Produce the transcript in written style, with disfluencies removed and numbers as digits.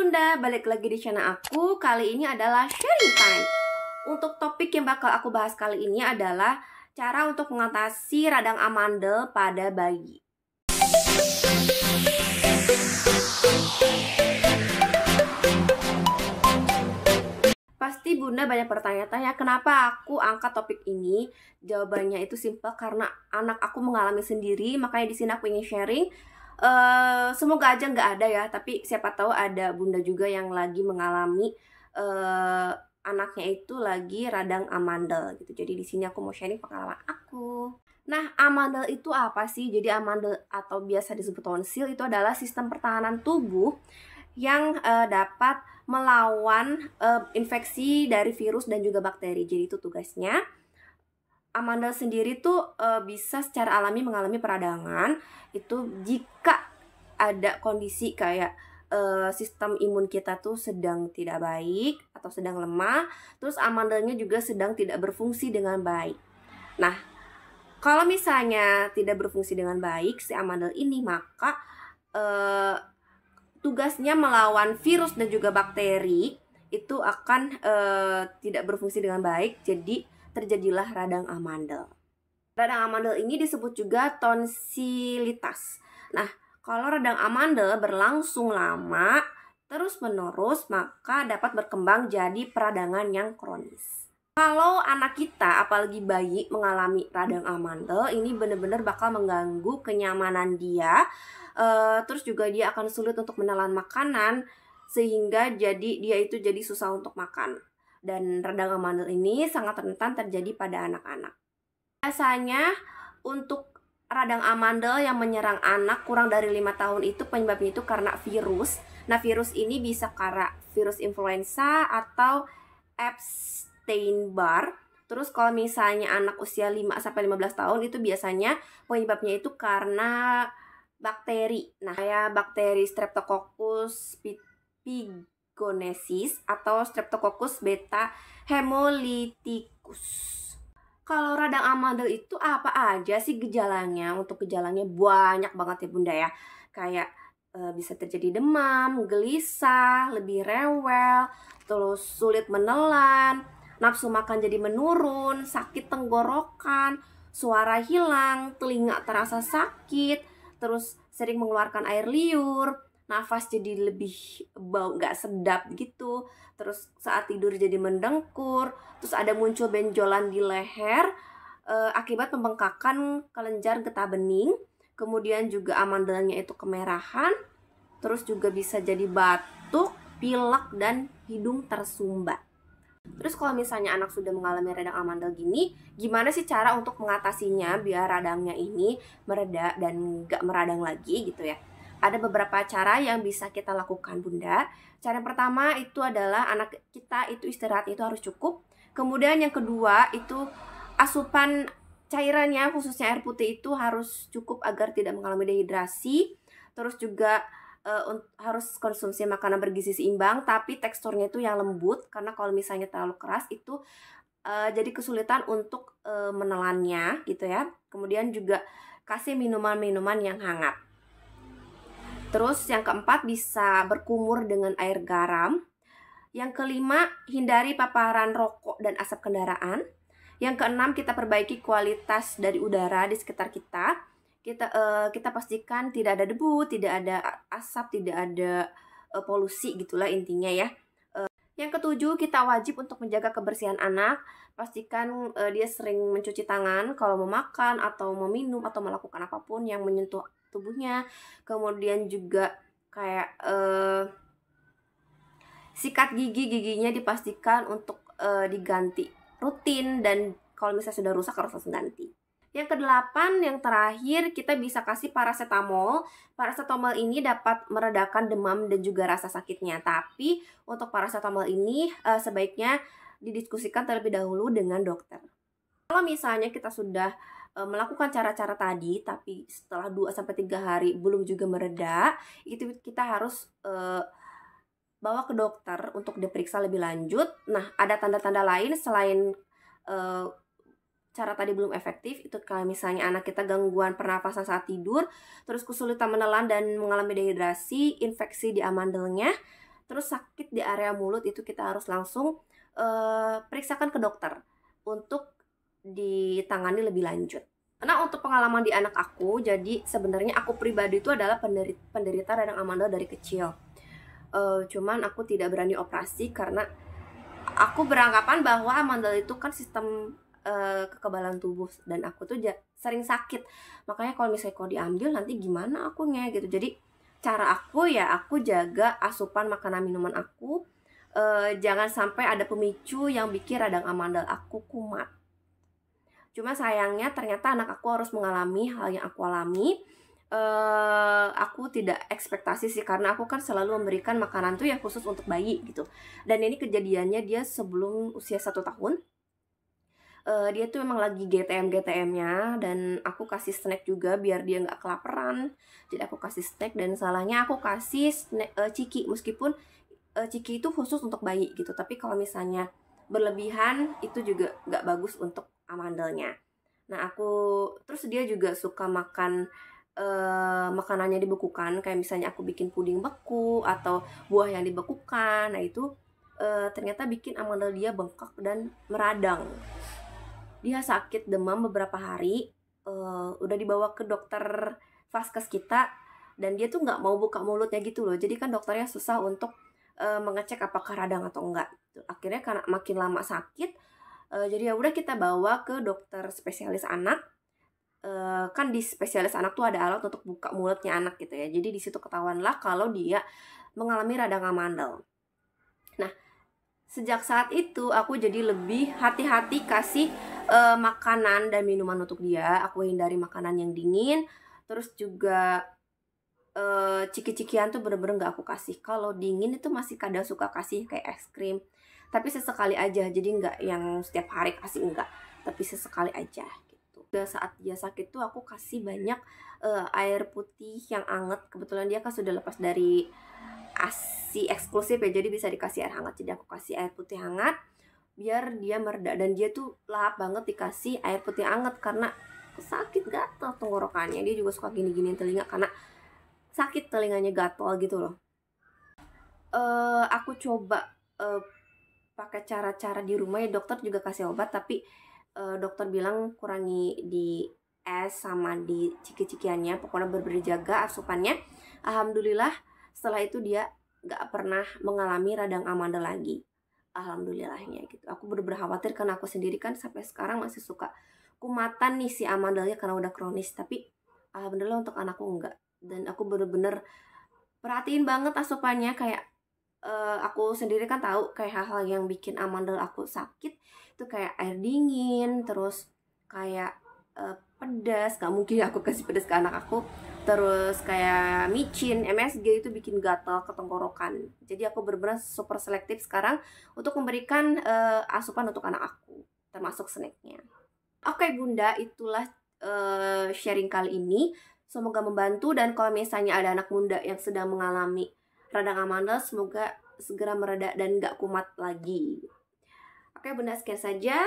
Bunda, balik lagi di channel aku. Kali ini adalah sharing time. Untuk topik yang bakal aku bahas kali ini adalah cara untuk mengatasi radang amandel pada bayi. Pasti Bunda banyak bertanya-tanya kenapa aku angkat topik ini. Jawabannya itu simpel, karena anak aku mengalami sendiri, makanya di sini aku ingin sharing. Semoga aja nggak ada ya, tapi siapa tahu ada Bunda juga yang lagi mengalami anaknya itu lagi radang amandel gitu. Jadi di sini aku mau sharing pengalaman aku. Nah, amandel itu apa sih? Jadi amandel atau biasa disebut tonsil itu adalah sistem pertahanan tubuh yang dapat melawan infeksi dari virus dan juga bakteri. Jadi itu tugasnya. Amandel sendiri tuh bisa secara alami mengalami peradangan itu jika ada kondisi kayak sistem imun kita tuh sedang tidak baik atau sedang lemah, terus amandelnya juga sedang tidak berfungsi dengan baik. Nah, kalau misalnya tidak berfungsi dengan baik si amandel ini, maka tugasnya melawan virus dan juga bakteri itu akan tidak berfungsi dengan baik, jadi terjadilah radang amandel. Radang amandel ini disebut juga tonsilitas. Nah, kalau radang amandel berlangsung lama, terus-menerus, maka dapat berkembang jadi peradangan yang kronis. Kalau anak kita, apalagi bayi, mengalami radang amandel, ini benar-benar bakal mengganggu kenyamanan dia. Terus juga dia akan sulit untuk menelan makanan, sehingga dia itu jadi susah untuk makan. Dan radang amandel ini sangat rentan terjadi pada anak-anak. Biasanya untuk radang amandel yang menyerang anak kurang dari 5 tahun itu penyebabnya itu karena virus. Nah, virus ini bisa karena virus influenza atau Epstein-Barr. Terus kalau misalnya anak usia 5-15 tahun itu biasanya penyebabnya itu karena bakteri. Nah, kayak bakteri Streptococcus pyogenesis atau Streptococcus beta hemolyticus. Kalau radang amandel itu apa aja sih gejalanya? Untuk gejalanya banyak banget ya Bunda ya. Kayak bisa terjadi demam, gelisah, lebih rewel, terus sulit menelan, nafsu makan jadi menurun, sakit tenggorokan, suara hilang, telinga terasa sakit, terus sering mengeluarkan air liur, nafas jadi lebih bau nggak sedap gitu, terus saat tidur jadi mendengkur, terus ada muncul benjolan di leher akibat pembengkakan kelenjar getah bening, kemudian juga amandelnya itu kemerahan, terus juga bisa jadi batuk, pilek, dan hidung tersumbat. Terus kalau misalnya anak sudah mengalami radang amandel gini, gimana sih cara untuk mengatasinya biar radangnya ini mereda dan nggak meradang lagi gitu ya? Ada beberapa cara yang bisa kita lakukan Bunda. Cara yang pertama itu adalah anak kita itu istirahat itu harus cukup. Kemudian yang kedua itu asupan cairannya khususnya air putih itu harus cukup agar tidak mengalami dehidrasi. Terus juga harus konsumsi makanan bergizi seimbang tapi teksturnya itu yang lembut, karena kalau misalnya terlalu keras itu jadi kesulitan untuk menelannya gitu ya. Kemudian juga kasih minuman-minuman yang hangat. Terus yang keempat bisa berkumur dengan air garam. Yang kelima, hindari paparan rokok dan asap kendaraan. Yang keenam, kita perbaiki kualitas dari udara di sekitar kita. Kita pastikan tidak ada debu, tidak ada asap, tidak ada polusi gitulah intinya ya. Yang ketujuh, kita wajib untuk menjaga kebersihan anak. Pastikan dia sering mencuci tangan kalau mau makan atau mau minum atau melakukan apapun yang menyentuh tubuhnya. Kemudian juga kayak sikat giginya dipastikan untuk diganti rutin, dan kalau misalnya sudah rusak harus langsung ganti. Yang kedelapan, yang terakhir, kita bisa kasih paracetamol. Paracetamol ini dapat meredakan demam dan juga rasa sakitnya. Tapi untuk paracetamol ini sebaiknya didiskusikan terlebih dahulu dengan dokter. Kalau misalnya kita sudah melakukan cara-cara tadi, tapi setelah 2-3 hari belum juga mereda, itu kita harus bawa ke dokter untuk diperiksa lebih lanjut. Nah, ada tanda-tanda lain selain cara tadi belum efektif, itu kalau misalnya anak kita gangguan pernapasan saat tidur, terus kesulitan menelan dan mengalami dehidrasi, infeksi di amandelnya, terus sakit di area mulut, itu kita harus langsung periksakan ke dokter untuk ditangani lebih lanjut. Karena untuk pengalaman di anak aku, jadi sebenarnya aku pribadi itu adalah penderita radang amandel dari kecil. Cuman aku tidak berani operasi karena aku beranggapan bahwa amandel itu kan sistem kekebalan tubuh, dan aku tuh sering sakit. Makanya kalau diambil nanti gimana akunya gitu. Jadi cara aku ya aku jaga asupan makanan minuman aku, jangan sampai ada pemicu yang bikin radang amandel aku kumat. Cuma sayangnya ternyata anak aku harus mengalami hal yang aku alami. Aku tidak ekspektasi sih, karena aku kan selalu memberikan makanan tuh ya khusus untuk bayi gitu. Dan ini kejadiannya dia sebelum usia 1 tahun. Dia tuh memang lagi GTM-nya, dan aku kasih snack juga biar dia nggak kelaparan. Jadi aku kasih snack, dan salahnya aku kasih snack, ciki, meskipun ciki itu khusus untuk bayi gitu. Tapi kalau misalnya berlebihan itu juga nggak bagus untuk amandelnya. Nah terus dia juga suka makan makanannya dibekukan, kayak misalnya aku bikin puding beku atau buah yang dibekukan. Nah itu ternyata bikin amandel dia bengkak dan meradang. Dia sakit demam beberapa hari, udah dibawa ke dokter vaskes kita, dan dia tuh nggak mau buka mulutnya gitu loh. Jadi kan dokternya susah untuk mengecek apakah radang atau enggak. Akhirnya karena makin lama sakit, jadi ya udah kita bawa ke dokter spesialis anak. Kan di spesialis anak tuh ada alat untuk buka mulutnya anak gitu ya. Jadi di situ ketahuanlah kalau dia mengalami radang amandel. Nah, sejak saat itu aku jadi lebih hati-hati kasih makanan dan minuman untuk dia. Aku hindari makanan yang dingin. Terus juga ciki-cikian tuh bener-bener gak aku kasih. Kalau dingin itu masih kadang suka kasih kayak es krim, tapi sesekali aja. Jadi nggak yang setiap hari kasih, enggak, tapi sesekali aja gitu. Udah saat dia sakit tuh aku kasih banyak air putih yang anget. Kebetulan dia kan sudah lepas dari ASI eksklusif ya, jadi bisa dikasih air hangat. Jadi aku kasih air putih hangat biar dia mereda, dan dia tuh lahap banget dikasih air putih hangat karena sakit gatal tenggorokannya. Dia juga suka gini-giniin telinga karena sakit telinganya, gatal gitu loh. Aku coba pakai cara-cara di rumah ya, dokter juga kasih obat, tapi dokter bilang kurangi di es sama di ciki-cikiannya, pokoknya bener-bener jaga asupannya. Alhamdulillah setelah itu dia gak pernah mengalami radang amandel lagi, alhamdulillahnya gitu. Aku bener-bener khawatir karena aku sendiri kan sampai sekarang masih suka kumatan nih si amandelnya karena udah kronis, tapi alhamdulillah untuk anakku enggak. Dan aku bener-bener perhatiin banget asupannya, kayak aku sendiri kan tahu kayak hal-hal yang bikin amandel aku sakit itu kayak air dingin, terus kayak pedas. Gak mungkin aku kasih pedas ke anak aku. Terus kayak micin, MSG itu bikin gatal ke tenggorokan. Jadi aku bener-bener super selektif sekarang untuk memberikan asupan untuk anak aku, termasuk snacknya. Oke Bunda, itulah sharing kali ini. Semoga membantu, dan kalau misalnya ada anak muda yang sedang mengalami radang amandel, semoga segera mereda dan gak kumat lagi. Oke Bunda, sekian saja.